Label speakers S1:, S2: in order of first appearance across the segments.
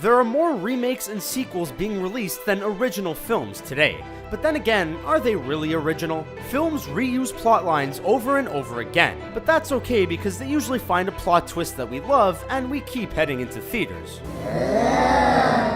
S1: There are more remakes and sequels being released than original films today. But then again, are they really original? Films reuse plot lines over and over again, but that's okay because they usually find a plot twist that we love and we keep heading into theaters.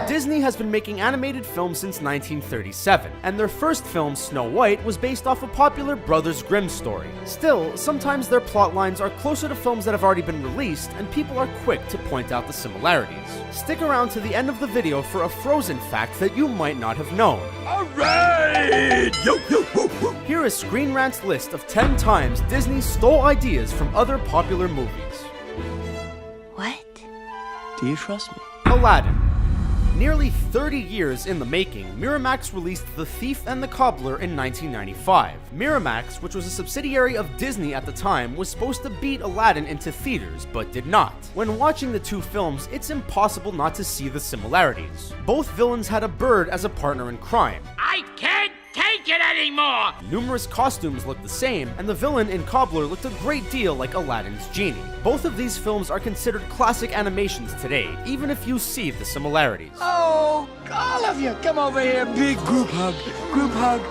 S1: Disney has been making animated films since 1937, and their first film, Snow White, was based off a popular Brothers Grimm story. Still, sometimes their plot lines are closer to films that have already been released, and people are quick to point out the similarities. Stick around to the end of the video for a Frozen fact that you might not have known.
S2: Alright! Yo, yo, woo, woo.
S1: Here is Screen Rant's list of 10 times Disney stole ideas from other popular movies.
S3: What?
S2: Do you trust me?
S1: Aladdin. Nearly 30 years in the making, Miramax released The Thief and the Cobbler in 1995. Miramax, which was a subsidiary of Disney at the time, was supposed to beat Aladdin into theaters, but did not. When watching the two films, it's impossible not to see the similarities. Both villains had a bird as a partner in crime.
S4: I can't take it anymore!
S1: Numerous costumes looked the same, and the villain in Cobbler looked a great deal like Aladdin's genie. Both of these films are considered classic animations today, even if you see the similarities.
S2: Oh, all of you, come over here. Big group hug. Group hug.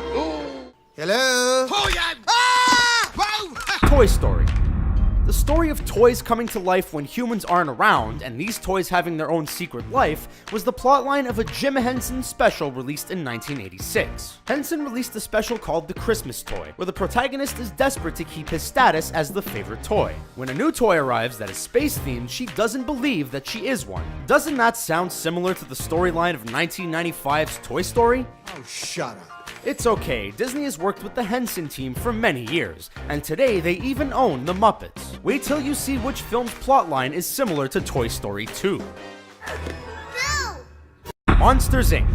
S5: Hello?
S4: Oh, yeah! Ah! Whoa!
S1: Toy Story. The story of toys coming to life when humans aren't around, and these toys having their own secret life, was the plotline of a Jim Henson special released in 1986. Henson released a special called The Christmas Toy, where the protagonist is desperate to keep his status as the favorite toy. When a new toy arrives that is space-themed, she doesn't believe that she is one. Doesn't that sound similar to the storyline of 1995's Toy Story?
S5: Oh, shut up.
S1: It's okay, Disney has worked with the Henson team for many years, and today they even own the Muppets. Wait till you see which film's plotline is similar to Toy Story 2.
S3: No!
S1: Monsters, Inc.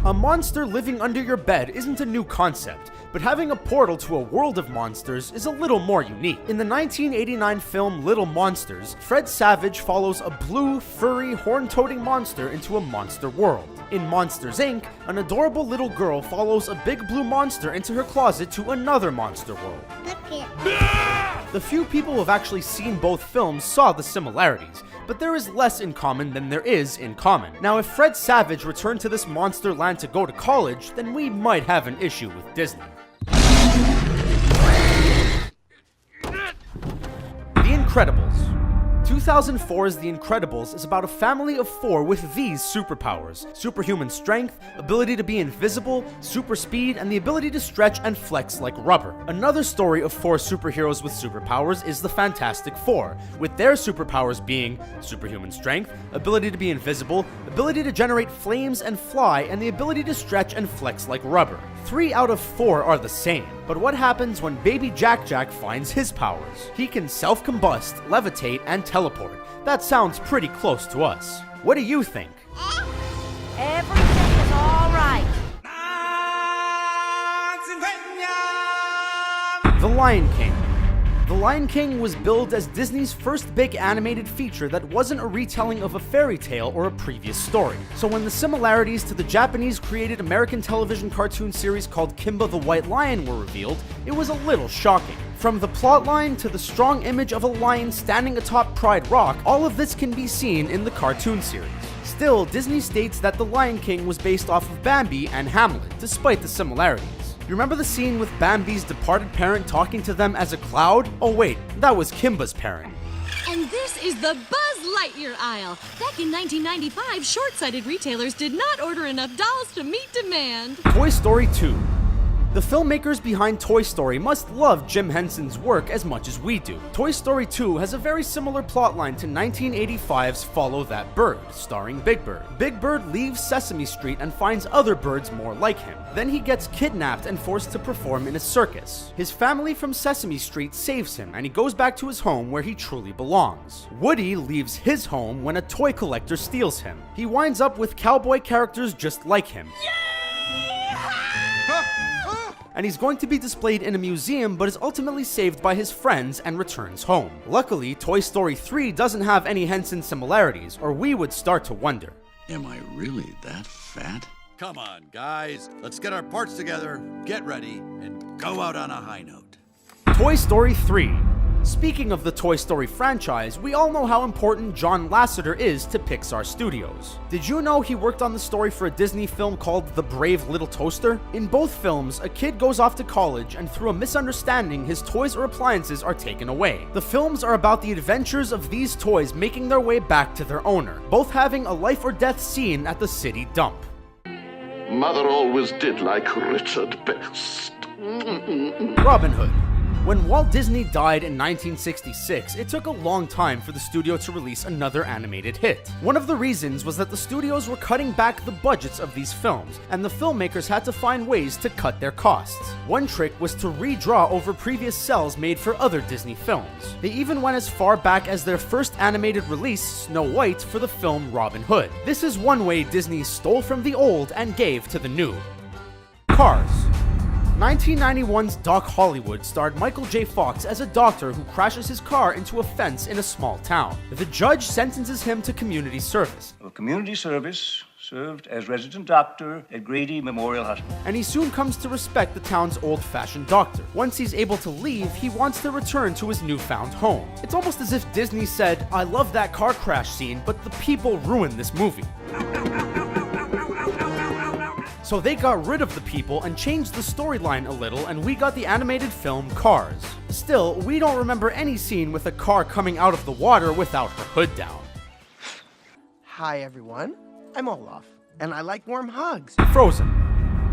S1: A monster living under your bed isn't a new concept, but having a portal to a world of monsters is a little more unique. In the 1989 film Little Monsters, Fred Savage follows a blue, furry, horn-toting monster into a monster world. In Monsters, Inc., an adorable little girl follows a big blue monster into her closet to another monster world.
S3: Look it.
S1: The few people who have actually seen both films saw the similarities, but there is less in common than there is in common. Now, if Fred Savage returned to this monster land to go to college, then we might have an issue with Disney. The Incredibles. 2004's The Incredibles is about a family of 4 with these superpowers: superhuman strength, ability to be invisible, super speed, and the ability to stretch and flex like rubber. Another story of 4 superheroes with superpowers is the Fantastic Four, with their superpowers being superhuman strength, ability to be invisible, ability to generate flames and fly, and the ability to stretch and flex like rubber. 3 out of 4 are the same, but what happens when Baby Jack Jack finds his powers? He can self-combust, levitate, and teleport. That sounds pretty close to us. What do you think?
S3: Everything is all right.
S1: The Lion King. The Lion King was billed as Disney's first big animated feature that wasn't a retelling of a fairy tale or a previous story. So when the similarities to the Japanese-created American television cartoon series called Kimba the White Lion were revealed, it was a little shocking. From the plotline to the strong image of a lion standing atop Pride Rock, all of this can be seen in the cartoon series. Still, Disney states that The Lion King was based off of Bambi and Hamlet, despite the similarities. You remember the scene with Bambi's departed parent talking to them as a cloud? Oh wait, that was Kimba's parent.
S6: And this is the Buzz Lightyear aisle. Back in 1995, short-sighted retailers did not order enough dolls to meet demand.
S1: Toy Story 2. The filmmakers behind Toy Story must love Jim Henson's work as much as we do. Toy Story 2 has a very similar plotline to 1985's Follow That Bird, starring Big Bird. Big Bird leaves Sesame Street and finds other birds more like him. Then he gets kidnapped and forced to perform in a circus. His family from Sesame Street saves him, and he goes back to his home where he truly belongs. Woody leaves his home when a toy collector steals him. He winds up with cowboy characters just like him. And he's going to be displayed in a museum but is ultimately saved by his friends and returns home. Luckily, Toy Story 3 doesn't have any Henson similarities, or we would start to wonder.
S7: Am I really that fat?
S2: Come on, guys. Let's get our parts together, get ready, and go out on a high note.
S1: Toy Story 3. Speaking of the Toy Story franchise, we all know how important John Lasseter is to Pixar Studios. Did you know he worked on the story for a Disney film called The Brave Little Toaster? In both films, a kid goes off to college and through a misunderstanding, his toys or appliances are taken away. The films are about the adventures of these toys making their way back to their owner, both having a life or death scene at the city dump.
S8: Mother always did like Richard best.
S1: Robin Hood. When Walt Disney died in 1966, it took a long time for the studio to release another animated hit. One of the reasons was that the studios were cutting back the budgets of these films, and the filmmakers had to find ways to cut their costs. One trick was to redraw over previous cells made for other Disney films. They even went as far back as their first animated release, Snow White, for the film Robin Hood. This is one way Disney stole from the old and gave to the new. Cars. 1991's Doc Hollywood starred Michael J. Fox as a doctor who crashes his car into a fence in a small town. The judge sentences him to community service.
S9: Community service, served as resident doctor at Grady Memorial Hospital.
S1: And he soon comes to respect the town's old-fashioned doctor. Once he's able to leave, he wants to return to his newfound home. It's almost as if Disney said, "I love that car crash scene, but the people ruined this movie." So they got rid of the people and changed the storyline a little, and we got the animated film Cars. Still, we don't remember any scene with a car coming out of the water without her hood down.
S10: Hi everyone, I'm Olaf, and I like warm hugs.
S1: Frozen.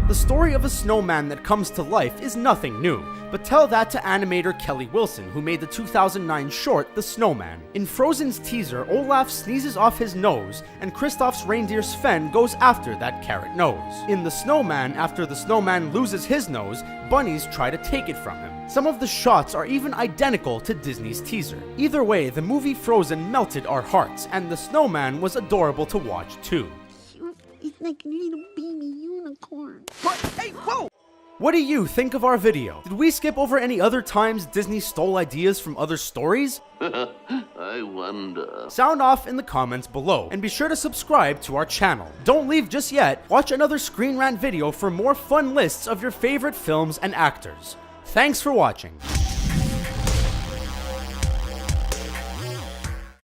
S1: The story of a snowman that comes to life is nothing new, but tell that to animator Kelly Wilson, who made the 2009 short The Snowman. In Frozen's teaser, Olaf sneezes off his nose, and Kristoff's reindeer Sven goes after that carrot nose. In The Snowman, after the snowman loses his nose, bunnies try to take it from him. Some of the shots are even identical to Disney's teaser. Either way, the movie Frozen melted our hearts, and The Snowman was adorable to watch too.
S3: It's like a little baby unicorn.
S10: What? Hey, whoa!
S1: What do you think of our video? Did we skip over any other times Disney stole ideas from other stories?
S8: I wonder.
S1: Sound off in the comments below, and be sure to subscribe to our channel. Don't leave just yet. Watch another Screen Rant video for more fun lists of your favorite films and actors. Thanks for watching.